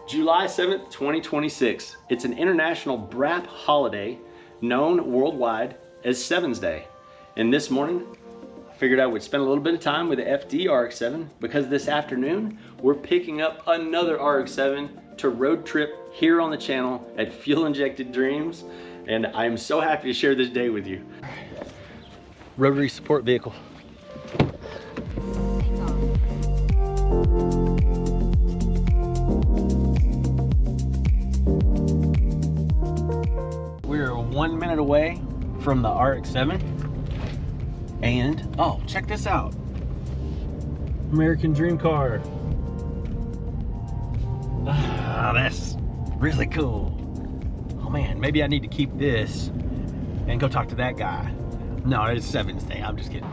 July 7th, 2026. It's an international BRAP holiday known worldwide as 7's Day. And this morning, I figured I would spend a little bit of time with the FD RX7 because this afternoon, we're picking up another RX7 to road trip here on the channel at Fuelinjecteddreams. And I'm so happy to share this day with you. Rotary support vehicle. We're 1 minute away from the RX7. And, oh, check this out. American Dream Car. Ah, that's really cool. Oh man, maybe I need to keep this and go talk to that guy. No, it's 7's Day, I'm just kidding.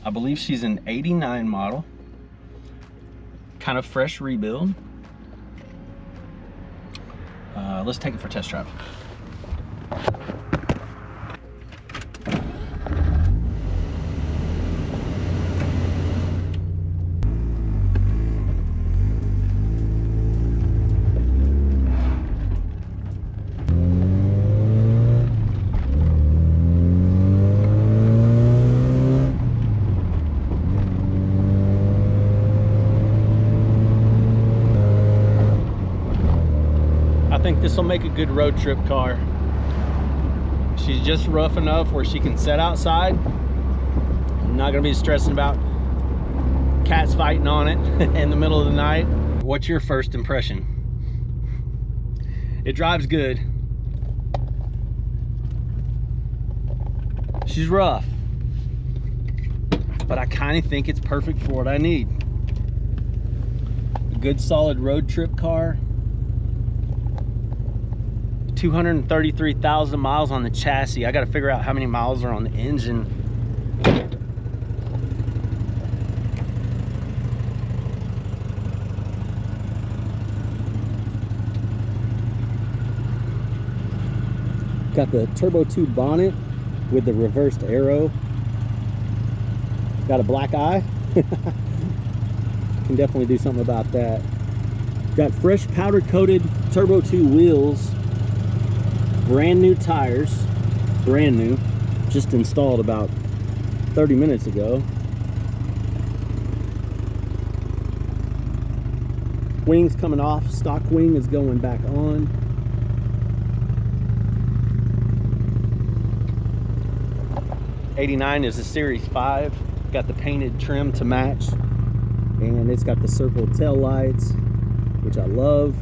I believe she's an 89 model, kind of fresh rebuild. Let's take it for a test drive. I think this will make a good road trip car. She's just rough enough where she can sit outside. I'm not gonna be stressing about cats fighting on it in the middle of the night. What's your first impression? It drives good. She's rough, but I kind of think it's perfect for what I need. A good solid road trip car. 233,000 miles on the chassis. I got to figure out how many miles are on the engine. Got the turbo 2 bonnet with the reversed arrow. Got a black eye. Can definitely do something about that. Got fresh powder coated turbo 2 wheels. Brand new tires, brand new, just installed about 30 minutes ago. Wings coming off, stock wing is going back on. '89 is a Series 5, got the painted trim to match, and it's got the circle tail lights, which I love.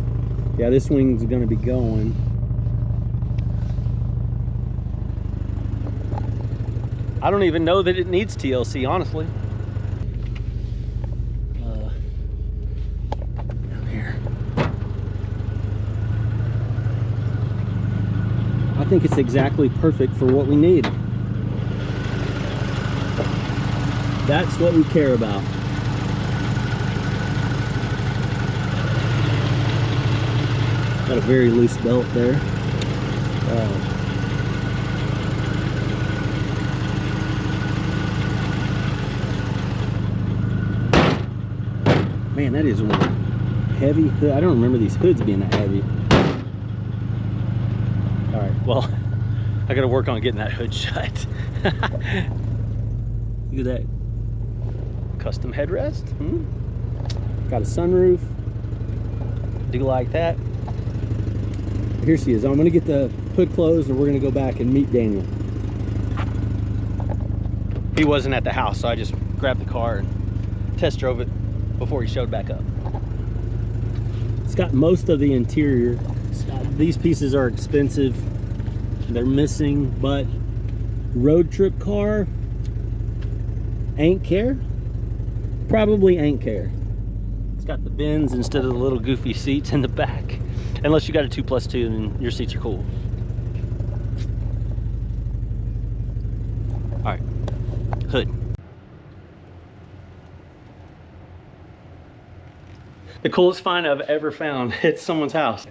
Yeah, this wing's gonna be going. I don't even know that it needs TLC, honestly. Down here. I think it's exactly perfect for what we need. That's what we care about. Got a very loose belt there. Man, that is one heavy hood. I don't remember these hoods being that heavy. All right, well, I got to work on getting that hood shut. Look at that custom headrest. Got a sunroof. Do like that. Here she is. I'm going to get the hood closed and we're going to go back and meet Daniel. He wasn't at the house, so I just grabbed the car and test drove it before he showed back up. It's got most of the interior. These pieces are expensive. They're missing, but road trip car ain't care. Probably ain't care. It's got the bins instead of the little goofy seats in the back. Unless you got a 2+2 and your seats are cool. All right, hood. The coolest find I've ever found. It's someone's house.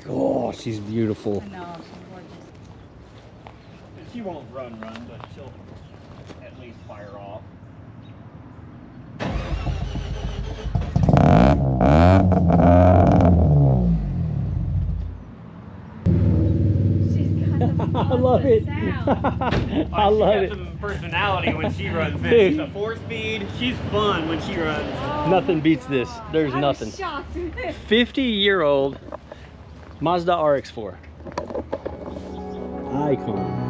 Oh, she's beautiful. I know, she's gorgeous. She won't run, but she'll at least fire off. She's got the I love it. sound. I love it. Some personality when she runs, man. Dude. She's a 4-speed. She's fun when she runs. Oh, Nothing beats this. There's I'm nothing. shocked with this. 50-year-old Mazda RX4. Icon.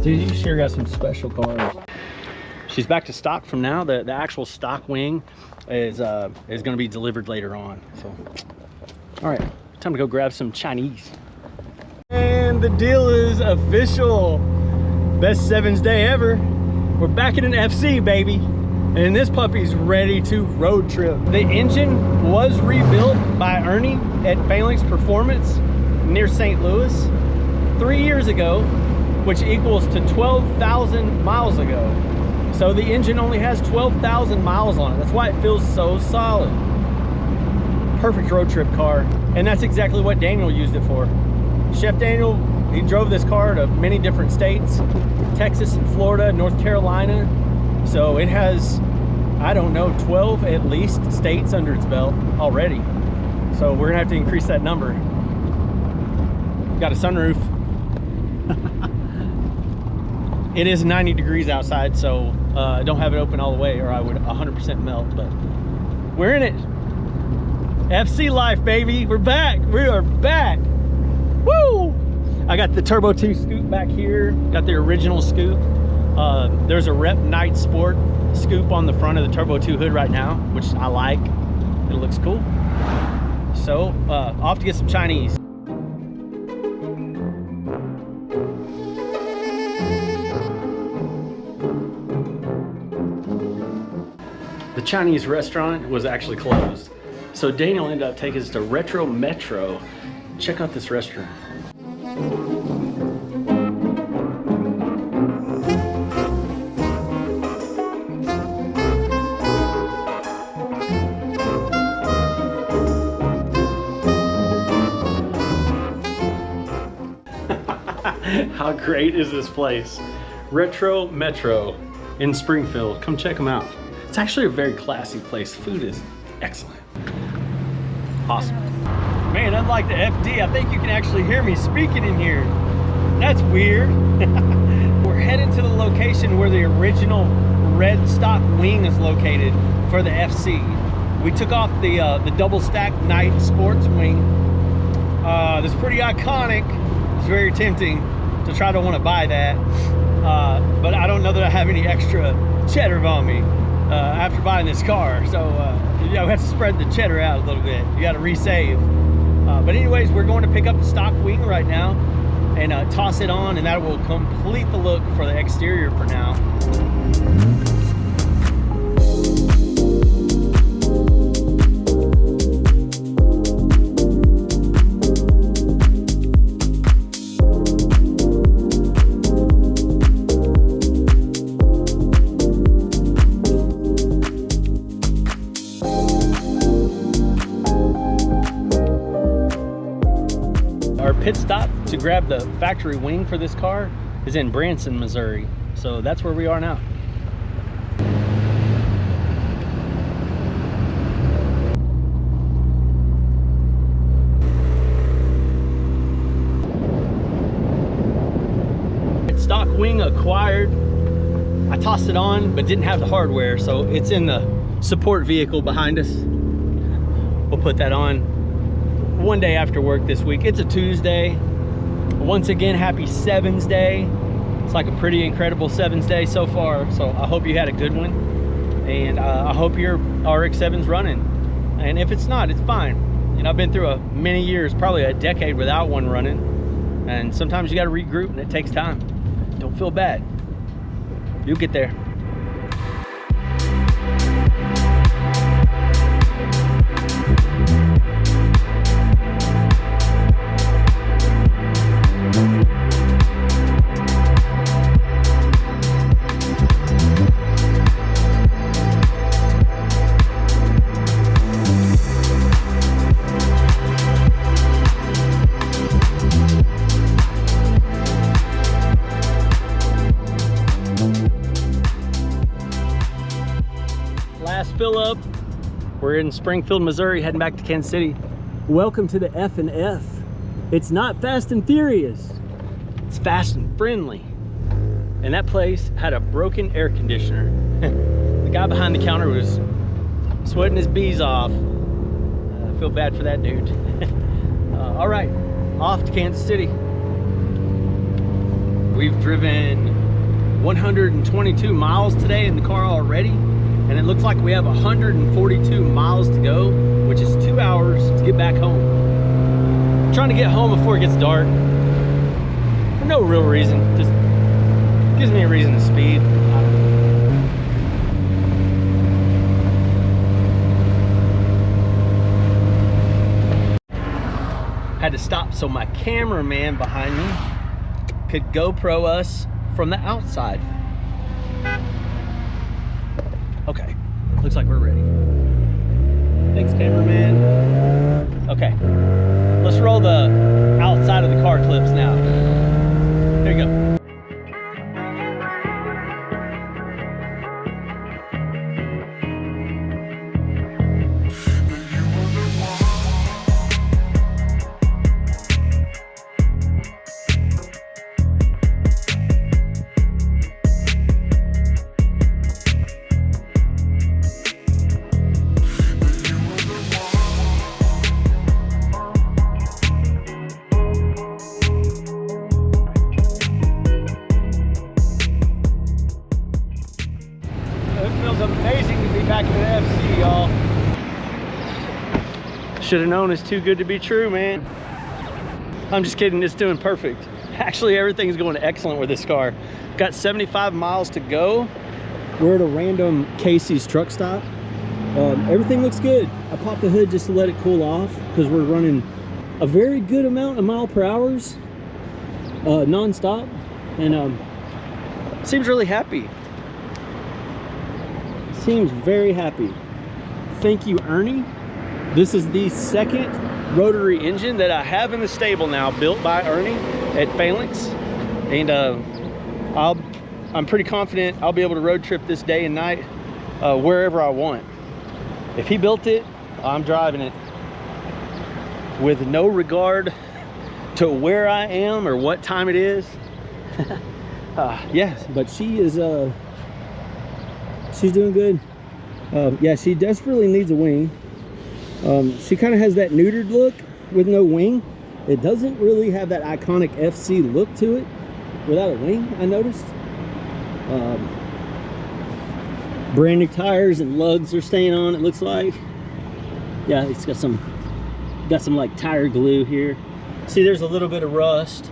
Dude, you sure got some special cars. She's back to stock from now. The actual stock wing is going to be delivered later on. So, all right, time to go grab some Chinese. And the deal is official. Best 7's day ever. We're back in an FC, baby. And this puppy's ready to road trip. The engine was rebuilt by Ernie at Phalanx Performance near St. Louis 3 years ago, which equals to 12,000 miles ago. So the engine only has 12,000 miles on it. That's why it feels so solid. Perfect road trip car. And that's exactly what Daniel used it for. Chef Daniel, he drove this car to many different states, Texas and Florida, North Carolina. So it has, I don't know, 12 at least states under its belt already. So we're gonna have to increase that number. Got a sunroof. It is 90 degrees outside, so I don't have it open all the way or I would 100% melt, but we're in it. FC life, baby. We're back. We are back. Woo! I got the Turbo 2 scoop back here. Got the original scoop. There's a Rep Night Sport scoop on the front of the Turbo 2 hood right now, which I like. It looks cool. So, off to get some Chinese. The Chinese restaurant was actually closed. So Daniel ended up taking us to Retro Metro. Check out this restaurant. How great is this place? Retro Metro in Springfield. Come check them out. It's actually a very classy place. Food is excellent. Awesome. Man, unlike the FD, I think you can actually hear me speaking in here. That's weird. We're headed to the location where the original red stock wing is located for the FC. We took off the double stack night sports wing. That's pretty iconic. It's very tempting to try to want to buy that. But I don't know that I have any extra cheddar on me after buying this car. So you know, we have to spread the cheddar out a little bit. You got to resave. But anyways, we're going to pick up the stock wing right now and toss it on, and that will complete the look for the exterior for now. Our pit stop to grab the factory wing for this car is in Branson, Missouri. So that's where we are now. Stock wing acquired. I tossed it on, but didn't have the hardware, so it's in the support vehicle behind us. We'll put that on one day after work this week. It's a Tuesday. Once again, happy 7's day. It's like a pretty incredible 7's day so far, so I hope you had a good one. And I hope your RX7's running. And if it's not, it's fine. You know, I've been through many years, probably a decade without one running. And sometimes you got to regroup, and it takes time. Don't feel bad. You'll get there. Fill up. We're in Springfield, Missouri, heading back to Kansas City. Welcome to the F&F. It's not Fast and Furious. It's fast and friendly. And that place had a broken air conditioner. The guy behind the counter was sweating his bees off. I feel bad for that dude. All right, off to Kansas City. We've driven 122 miles today in the car already. And it looks like we have 142 miles to go, which is 2 hours to get back home. I'm trying to get home before it gets dark. For no real reason, just gives me a reason to speed. Had to stop so my cameraman behind me could GoPro us from the outside. Okay, looks like we're ready. Thanks, cameraman. Okay, let's roll the outside of the car clips now. Here you go. Should have known it's too good to be true, man. I'm just kidding, it's doing perfect. Actually, everything's going excellent with this car. Got 75 miles to go. We're at a random Casey's truck stop. Everything looks good. I popped the hood just to let it cool off because we're running a very good amount of mile per hours non-stop, and seems really happy. Seems very happy. Thank you, Ernie. This is the second rotary engine that I have in the stable now, built by Ernie at Phalanx, and I'm pretty confident I'll be able to road trip this day and night wherever I want. If he built it, I'm driving it with no regard to where I am or what time it is. Yes, but she is she's doing good. Yeah, she desperately needs a wing. She kind of has that neutered look with no wing. It doesn't really have that iconic FC look to it without a wing, I noticed. Brand new tires and lugs are staying on, it looks like. Yeah, it's got some like tire glue here. See, there's a little bit of rust.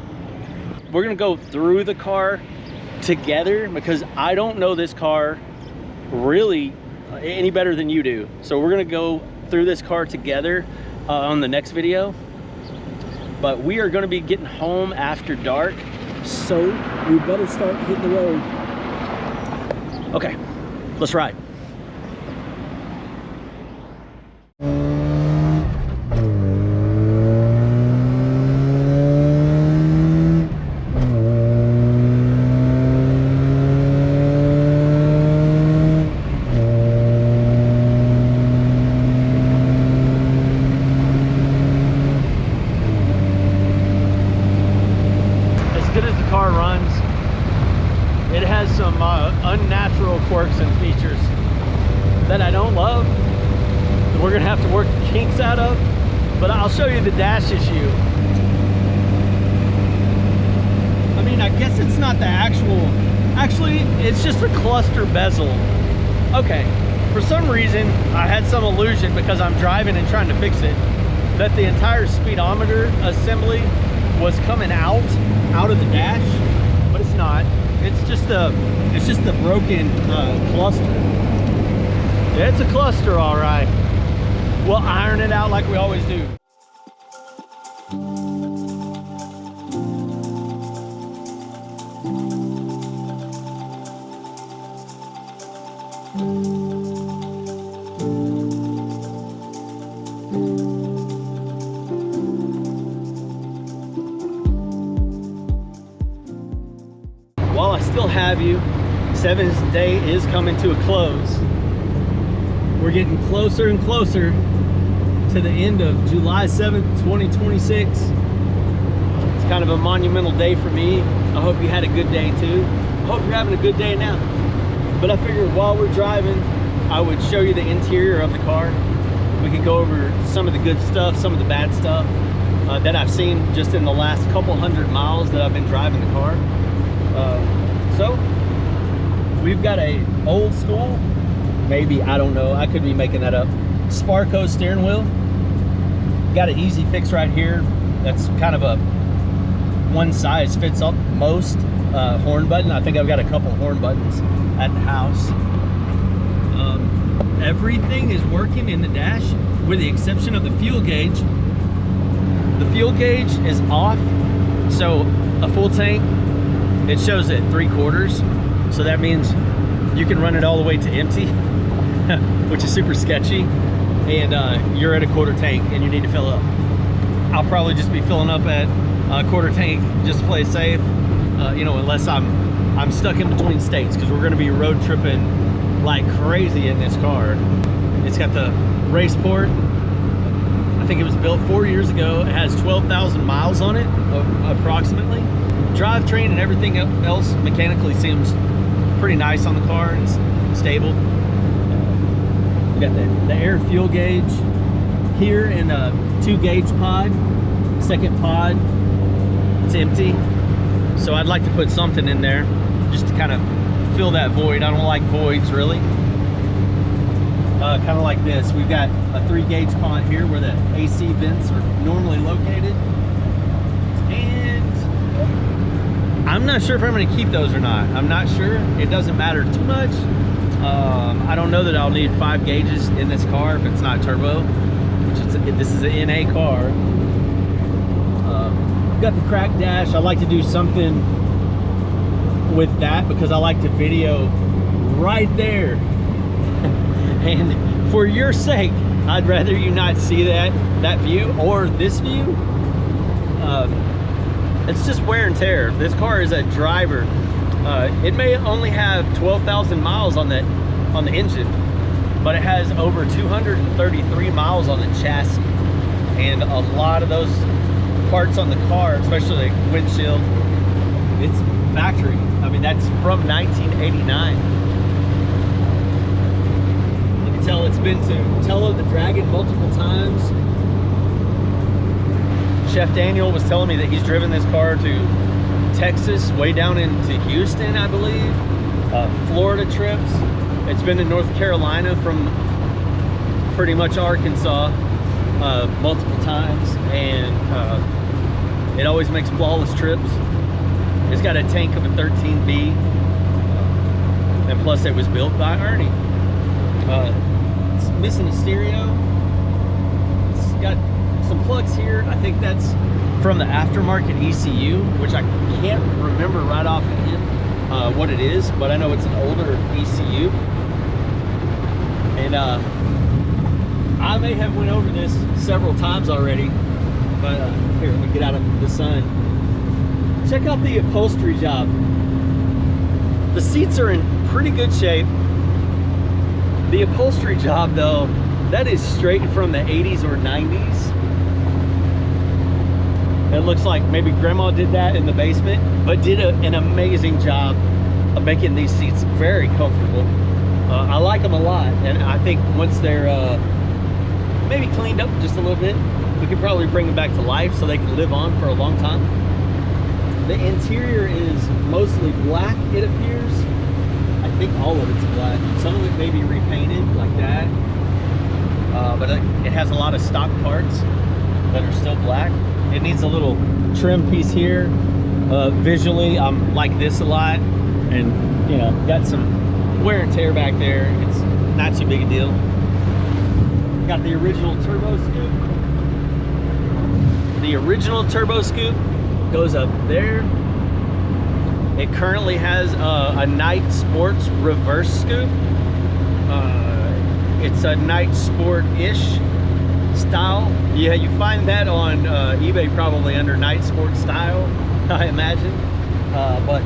We're gonna go through the car together because I don't know this car really any better than you do. So we're gonna go through this car together on the next video, but we are going to be getting home after dark, so we better start hitting the road. Okay, let's ride. Unnatural quirks and features that I don't love. We're gonna have to work the kinks out of, but I'll show you the dash issue. I mean, I guess it's not the actually it's just a cluster bezel. Okay, For some reason, I had some illusion because I'm driving and trying to fix it, that the entire speedometer assembly was coming out of the dash, but it's not. It's just the broken cluster. Yeah, it's a cluster, all right. We'll iron it out like we always do. While I still have you, 7's day is coming to a close. We're getting closer and closer to the end of July 7th, 2026. It's kind of a monumental day for me. I hope you had a good day too. I hope you're having a good day now. But I figured while we're driving, I would show you the interior of the car. We could go over some of the good stuff, some of the bad stuff that I've seen just in the last couple hundred miles that I've been driving the car. So we've got a old school, maybe, I don't know, I could be making that up, Sparco steering wheel. Got an easy fix right here. That's kind of a one size fits up most horn button. I think I've got a couple horn buttons at the house. Everything is working in the dash with the exception of the fuel gauge. The fuel gauge is off, so a full tank, it shows at 3/4, so that means you can run it all the way to empty, which is super sketchy, and you're at a 1/4 tank and you need to fill up. I'll probably just be filling up at a 1/4 tank just to play safe, you know, unless I'm stuck in between states, because we're going to be road tripping like crazy in this car. It's got the Raceport. I think it was built 4 years ago. It has 12,000 miles on it, approximately. Drivetrain and everything else mechanically seems pretty nice on the car and it's stable. We got the air fuel gauge here in a 2-gauge pod. Second pod, it's empty. So I'd like to put something in there just to kind of fill that void. I don't like voids really. Kind of like this. We've got a 3-gauge pod here where the AC vents are normally located. And I'm not sure if I'm going to keep those or not. I'm not sure. It doesn't matter too much. I don't know that I'll need 5 gauges in this car if it's not turbo. This is an NA car. Got the cracked dash. I like to do something with that because I like to video right there. And for your sake, I'd rather you not see that view or this view. It's just wear and tear. This car is a driver. It may only have 12,000 miles on the engine, but it has over 233 miles on the chassis, and a lot of those parts on the car, especially the windshield, it's factory. I mean, that's from 1989. You can tell it's been to Tello the Dragon multiple times. Chef Daniel was telling me that he's driven this car to Texas, way down into Houston, I believe, Florida trips. It's been to North Carolina from pretty much Arkansas multiple times, and it always makes flawless trips. It's got a tank of a 13B, and plus it was built by Ernie. It's missing a stereo. It's got some plugs here. I think that's from the aftermarket ECU, which I can't remember right offhand what it is, but I know it's an older ECU. And I may have went over this several times already, but here, let me get out of the sun. Check out the upholstery job. The seats are in pretty good shape. The upholstery job though, that is straight from the 80s or 90s. It looks like maybe grandma did that in the basement, but did an amazing job of making these seats very comfortable. I like them a lot, and I think once they're maybe cleaned up just a little bit, we could probably bring them back to life so they can live on for a long time. The interior is mostly black, it appears. I I think all of it's black. Some of it may be repainted like that. But it has a lot of stock parts that are still black. It needs a little trim piece here. Visually, I'm like this a lot, and you know, got some wear and tear back there. It's not too big a deal. Got the original turbo scoop. The original turbo scoop goes up there. It currently has a Night Sports reverse scoop. It's a Night Sport-ish style. Yeah, you find that on eBay probably under Night Sport style, I imagine. But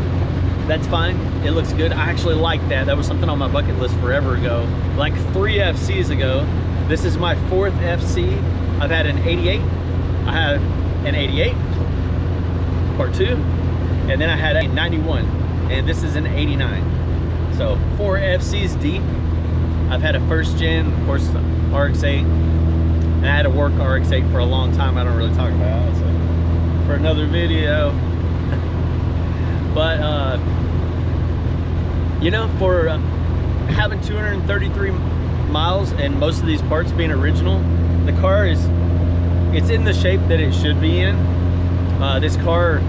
that's fine. It looks good. I actually like that. That was something on my bucket list forever ago, like 3 FCs ago. This is my 4th FC. I've had an 88. I had an 88, part 2, and then I had a 91, and this is an 89. So 4 FCs deep. I've had a 1st gen, of course, RX7, and I had a work RX7 for a long time. I don't really talk about it, so for another video. But you know, for having 233 miles and most of these parts being original, the car it's in the shape that it should be in. This car,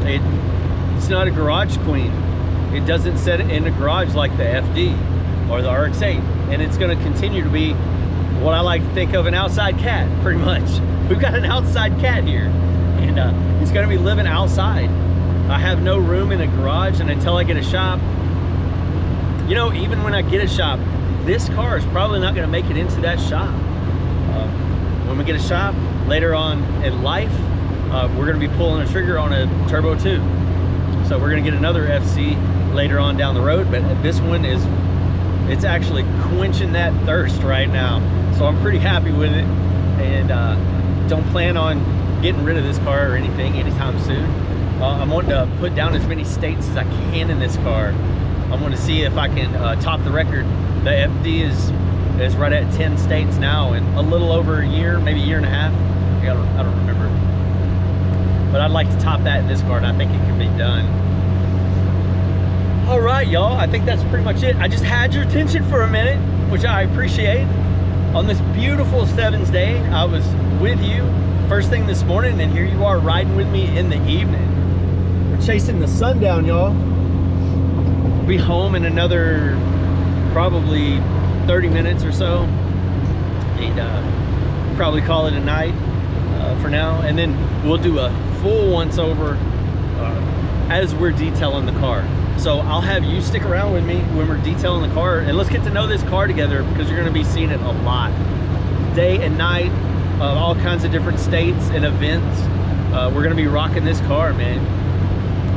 it's not a garage queen. It doesn't set it in a garage like the FD or the RX7, and it's going to continue to be what I like to think of an outside cat, pretty much. We've got an outside cat here, and it's going to be living outside. I have no room in a garage, and until I get a shop, you know, even when I get a shop, this car is probably not going to make it into that shop. When we get a shop later on in life, we're going to be pulling a trigger on a Turbo 2. So we're going to get another FC later on down the road, but this one it's actually quenching that thirst right now. So I'm pretty happy with it, and don't plan on getting rid of this car or anything anytime soon. I'm wanting to put down as many states as I can in this car. I want to see if I can top the record. The FD is right at 10 states now in a little over a year, maybe a year and a half. I don't remember. But I'd like to top that in this car, and I think it can be done. All right, y'all, I think that's pretty much it. I just had your attention for a minute, which I appreciate. On this beautiful 7's day, I was with you first thing this morning, and here you are riding with me in the evening. We're chasing the sun down, y'all. We'll be home in another probably 30 minutes or so, and probably call it a night for now, and then we'll do a full once over as we're detailing the car. So I'll have you stick around with me when we're detailing the car, and let's get to know this car together, because you're going to be seeing it a lot, day and night, all kinds of different states and events. We're going to be rocking this car, man.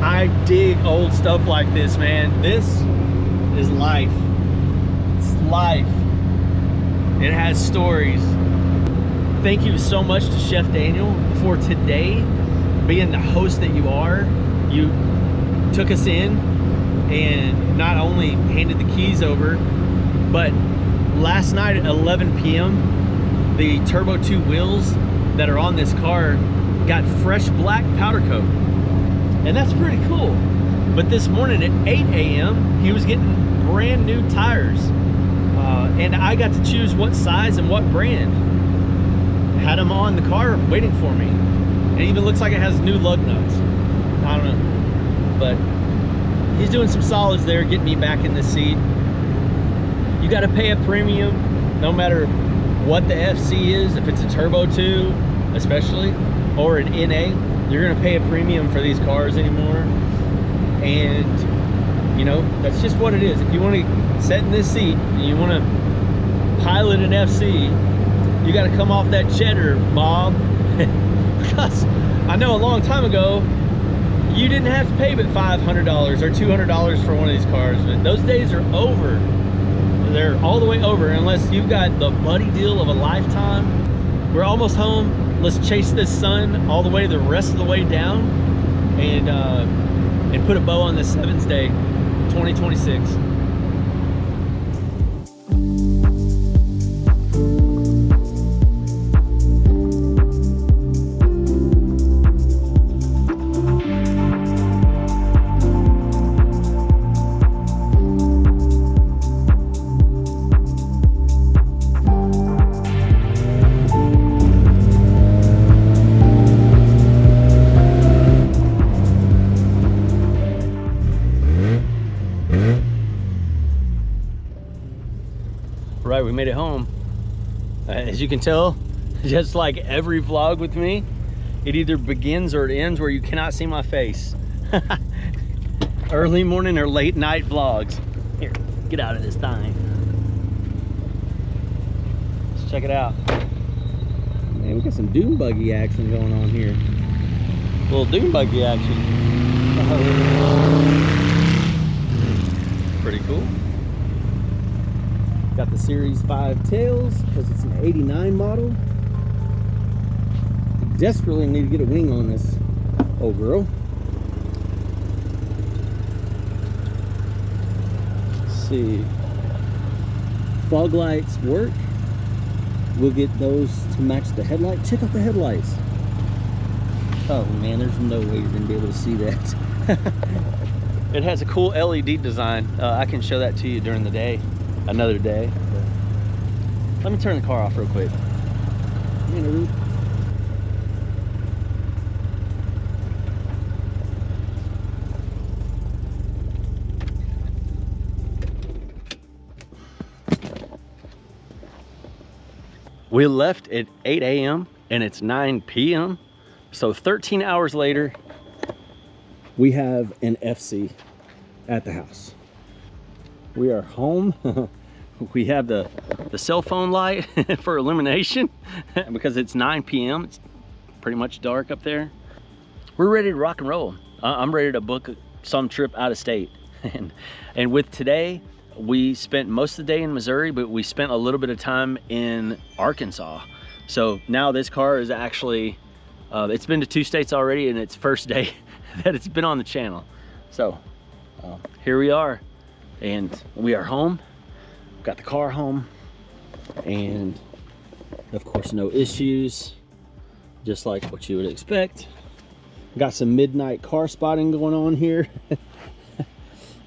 I dig old stuff like this, man. This is life. It's life. It has stories. Thank you so much to Chef Daniel for today, being the host that you are. You took us in and not only handed the keys over, but last night at 11 p.m, the Turbo 2 wheels that are on this car got fresh black powder coat. And that's pretty cool. But this morning at 8 a.m, he was getting brand new tires. And I got to choose what size and what brand. Had them on the car waiting for me. It even looks like it has new lug nuts. I don't know. But he's doing some solids there, getting me back in the seat. You got to pay a premium no matter what the FC is. If it's a Turbo 2 especially, or an NA, you're going to pay a premium for these cars anymore. And you know, that's just what it is. If you want to sit in this seat and you want to pilot an FC, you got to come off that cheddar, Bob. Because I know a long time ago you didn't have to pay but $500 or $200 for one of these cars, but those days are over. They're all the way over, unless you've got the buddy deal of a lifetime. We're almost home. Let's chase this sun all the way the rest of the way down, and put a bow on this 7's day 2026. Right, we made it home. As you can tell, just like every vlog with me, it either begins or it ends where you cannot see my face. Early morning or late night vlogs. Here, get out of this thing. Let's check it out. Man, we got some dune buggy action going on here. A little dune buggy action. Pretty cool. Got the Series 5 tails because it's an 89 model. Desperately need to get a wing on this old girl. Let's see. Fog lights work. We'll get those to match the headlight. Check out the headlights. Oh man, there's no way you're gonna be able to see that. It has a cool LED design. I can show that to you during the day, another day. Let me turn the car off real quick. We left at 8 a.m. and it's 9 p.m. So 13 hours later, we have an FC at the house. We are home. We have the cell phone light for illumination because it's 9 p.m. It's pretty much dark up there. We're ready to rock and roll. I'm ready to book some trip out of state. And with today, we spent most of the day in Missouri, but we spent a little bit of time in Arkansas. So now this car is actually, it's been to 2 states already, and it's first day that it's been on the channel. So here we are, and we are home. Got the car home, and of course no issues, just like what you would expect. Got some midnight car spotting going on here.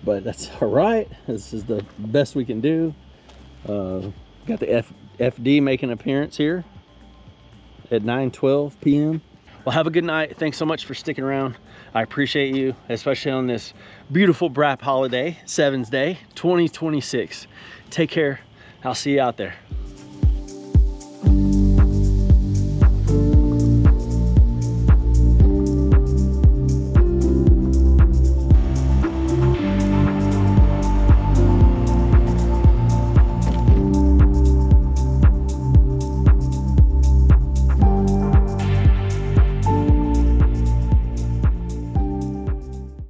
But that's all right. This is the best we can do. Got the FD making an appearance here at 9:12 p.m. Well, have a good night. Thanks so much for sticking around. I appreciate you, especially on this beautiful BRAP holiday, 7's Day 2026. Take care. I'll see you out there.